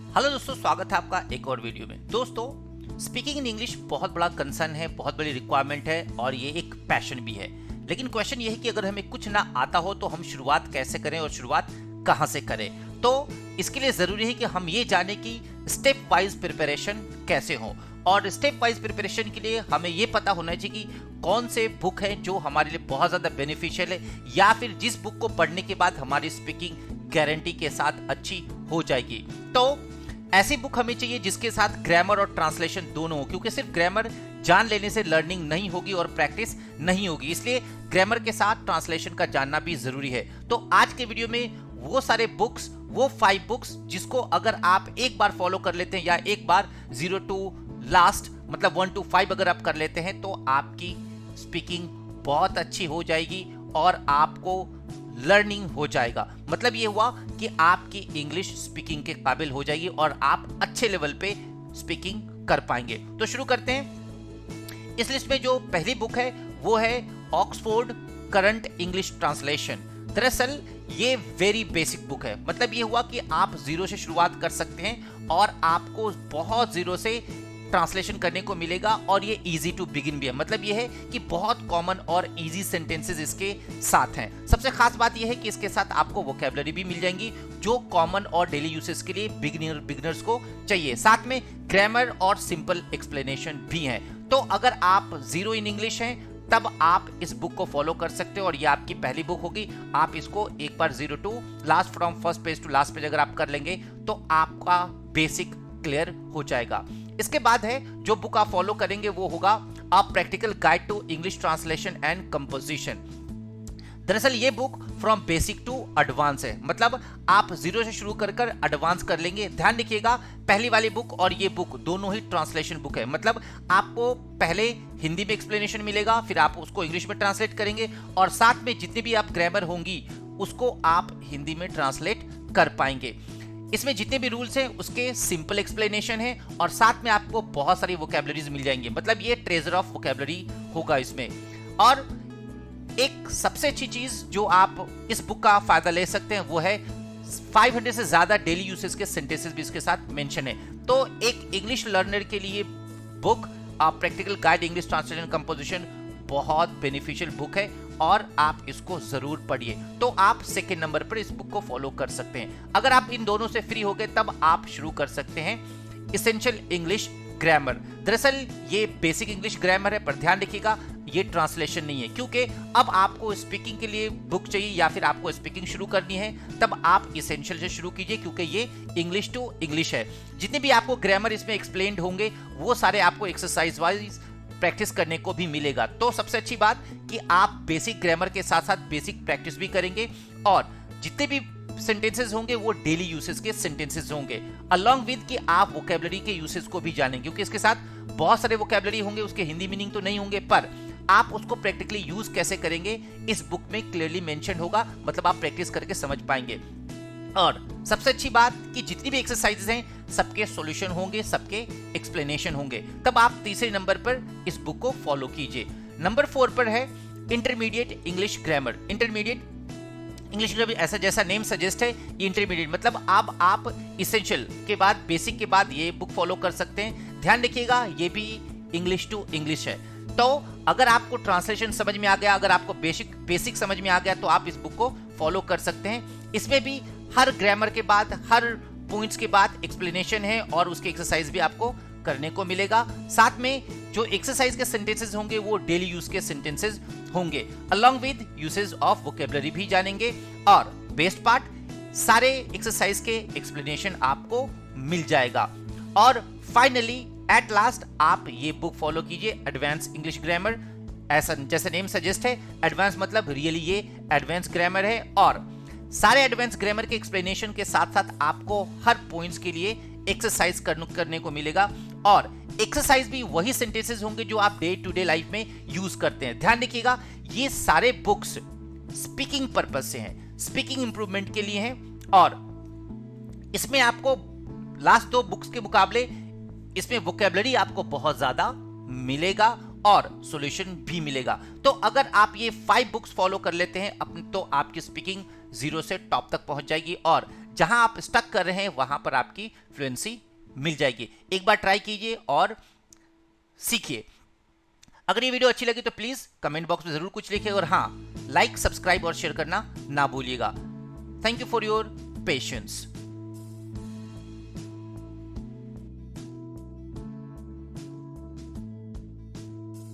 Hello दोस्तों, स्वागत है आपका एक और वीडियो में। दोस्तों, स्पीकिंग इन इंग्लिश बहुत बड़ा कंसर्न है, बहुत बड़ी रिक्वायरमेंट है और ये एक पैशन भी है। लेकिन क्वेश्चन ये है कि अगर हमें कुछ ना आता हो तो हम शुरुआत कैसे करें और शुरुआत कहाँ से करें। तो इसके लिए जरूरी है कि हम ये जाने कि स्टेप वाइज प्रिपरेशन कैसे हो, और स्टेप वाइज प्रिपरेशन के लिए हमें ये पता होना चाहिए कि कौन से बुक हैं जो हमारे लिए बहुत ज़्यादा बेनिफिशियल है, या फिर जिस बुक को पढ़ने के बाद हमारी स्पीकिंग गारंटी के साथ अच्छी हो जाएगी। तो ऐसी बुक हमें चाहिए जिसके साथ ग्रामर और ट्रांसलेशन दोनों हो, क्योंकि सिर्फ ग्रामर जान लेने से लर्निंग नहीं होगी और प्रैक्टिस नहीं होगी, इसलिए ग्रामर के साथ ट्रांसलेशन का जानना भी जरूरी है। तो आज के वीडियो में वो सारे बुक्स, वो 5 बुक्स जिसको अगर आप एक बार फॉलो कर लेते हैं या एक बार 0 to लास्ट मतलब 1 to 5 अगर आप कर लेते हैं तो आपकी स्पीकिंग बहुत अच्छी हो जाएगी और आपको लर्निंग हो जाएगा। मतलब ये हुआ कि आपकी इंग्लिश स्पीकिंग के काबिल हो जाएगी और आप अच्छे लेवल पे स्पीकिंग कर पाएंगे। तो शुरू करते हैं। इस लिस्ट में जो पहली बुक है वो है ऑक्सफोर्ड करंट इंग्लिश ट्रांसलेशन। दरअसल ये वेरी बेसिक बुक है। मतलब ये हुआ कि आप जीरो से शुरुआत कर सकते हैं और आपको बहुत जीरो से ट्रांसलेशन करने को मिलेगा, और ये इजी टू बिगिन भी है। मतलब ये है कि बहुत कॉमन और इजी सेंटेंसेस इसके साथ हैं। सबसे खास बात ये है कि इसके साथ आपको वोकैबुलरी भी मिल जाएंगी जो कॉमन और डेली यूसेज के लिए बिगिनर्स को चाहिए। साथ में ग्रामर और सिंपल एक्सप्लेनेशन भी हैं। तो अगर आप जीरो इन इंग्लिश हैं तब आप इस बुक को फॉलो कर सकते हो और ये आपकी पहली बुक होगी। आप इसको एक बार 0 to last, from first page to last page अगर आप कर लेंगे तो आपका बेसिक क्लियर हो जाएगा। इसके बाद है जो बुक आप फॉलो करेंगे वो होगा a practical guide to English translation and composition. दरअसल ये book from basic to advance है। मतलब आप जीरो से शुरू कर एडवांस कर लेंगे। ध्यान रखिएगा, पहली वाली बुक और ये बुक दोनों ही ट्रांसलेशन बुक है। मतलब आपको पहले हिंदी में एक्सप्लेनेशन मिलेगा, फिर आप उसको इंग्लिश में ट्रांसलेट करेंगे और साथ में जितनी भी आप ग्रामर होंगी उसको आप हिंदी में ट्रांसलेट कर पाएंगे। इसमें जितने भी रूल्स हैं उसके सिंपल एक्सप्लेनेशन है और साथ में आपको बहुत सारी वोकैबुलरीज मिल जाएंगी। मतलब ये ट्रेजर ऑफ वोकैबुलरी होगा इसमें। और एक सबसे अच्छी चीज जो आप इस बुक का फायदा ले सकते हैं वो है 500 से ज्यादा डेली यूसेज के सेंटेंसेस भी इसके साथ मेंशन है। तो एक इंग्लिश लर्नर के लिए book practical guide English translation composition बहुत बेनिफिशियल बुक है और आप इसको जरूर पढ़िए। तो आप सेकंड नंबर पर इस बुक को फॉलो कर सकते हैं। अगर आप इन दोनों से फ्री हो गए तब आप शुरू कर सकते हैं एसेंशियल इंग्लिश ग्रामर। दरअसल ये बेसिक इंग्लिश ग्रामर है, पर ध्यान रखिएगा ये ट्रांसलेशन नहीं है, क्योंकि अब आपको स्पीकिंग के लिए बुक चाहिए या फिर आपको स्पीकिंग शुरू करनी है तब आप एसेंशियल से शुरू कीजिए, क्योंकि ये इंग्लिश टू इंग्लिश है। जितने भी आपको ग्रामर इसमें एक्सप्लेन्ड होंगे वो सारे आपको एक्सरसाइज वाइज प्रैक्टिस करने को भी मिलेगा। तो सबसे अच्छी बात कि आप बेसिक ग्रामर के साथ साथ बेसिक प्रैक्टिस भी करेंगे और जितने भी सेंटेंसेस होंगे वो डेली यूसेज के सेंटेंसेस होंगे, अलोंग विद कि आप वोकैबुलरी के यूसेज को भी जानेंगे, क्योंकि इसके साथ बहुत सारे वोकैबुलरी होंगे, उसके हिंदी मीनिंग तो नहीं होंगे पर आप उसको प्रैक्टिकली यूज कैसे करेंगे इस बुक में क्लियरली मेंशन होगा। मतलब आप प्रैक्टिस करके समझ पाएंगे। और सबसे अच्छी बात कि जितनी भी एक्सरसाइजेस हैं सबके सॉल्यूशन होंगे, सबके एक्सप्लेनेशन होंगे। तब आप तीसरे नंबर पर इस बुक को फॉलो कीजिए। नंबर 4 पर है intermediate English grammar. Intermediate English grammar ऐसा जैसा नेम सजेस्ट है, ये इंटरमीडिएट मतलब अब आप इसेंशियल के बाद, बेसिक के बाद ये बुक फॉलो कर सकते हैं। ध्यान रखिएगा ये भी इंग्लिश टू इंग्लिश है। तो अगर आपको ट्रांसलेशन समझ में आ गया, अगर आपको बेसिक समझ में आ गया तो आप इस बुक को फॉलो कर सकते हैं। इसमें भी हर ग्रामर के बाद, हर पॉइंट्स के बाद एक्सप्लेनेशन है और उसके एक्सरसाइज भी आपको करने को मिलेगा। साथ में जो एक्सरसाइज के सेंटेंसेस होंगे वो डेली यूज के सेंटेंसेस होंगे, along with usage of vocabulary भी जानेंगे। और बेस्ट पार्ट, सारे एक्सरसाइज के एक्सप्लेनेशन आपको मिल जाएगा। और फाइनली एट लास्ट आप ये बुक फॉलो कीजिए, एडवांस इंग्लिश ग्रामर। ऐसा जैसे नेम सजेस्ट है, एडवांस मतलब रियली ये एडवांस ग्रामर है और सारे एडवांस ग्रामर के एक्सप्लेनेशन के साथ साथ आपको हर पॉइंट्स के लिए एक्सरसाइज करने को मिलेगा। और एक्सरसाइज भी वही सेंटेंसेस होंगे जो आप डे टू डे लाइफ में यूज करते हैं। ध्यान रखिएगा ये सारे बुक्स स्पीकिंग पर्पस से हैं, स्पीकिंग इंप्रूवमेंट के लिए हैं और इसमें आपको लास्ट 2 बुक्स के मुकाबले इसमें वोकैबुलरी आपको बहुत ज्यादा मिलेगा और सॉल्यूशन भी मिलेगा। तो अगर आप ये 5 बुक्स फॉलो कर लेते हैं तो आपकी स्पीकिंग 0 से टॉप तक पहुंच जाएगी और जहां आप स्टक कर रहे हैं वहां पर आपकी फ्लुएंसी मिल जाएगी। एक बार ट्राई कीजिए और सीखिए। अगर ये वीडियो अच्छी लगी तो प्लीज कमेंट बॉक्स में जरूर कुछ लिखिए और हाँ, लाइक, सब्सक्राइब और शेयर करना ना भूलिएगा। Thank you for your patience.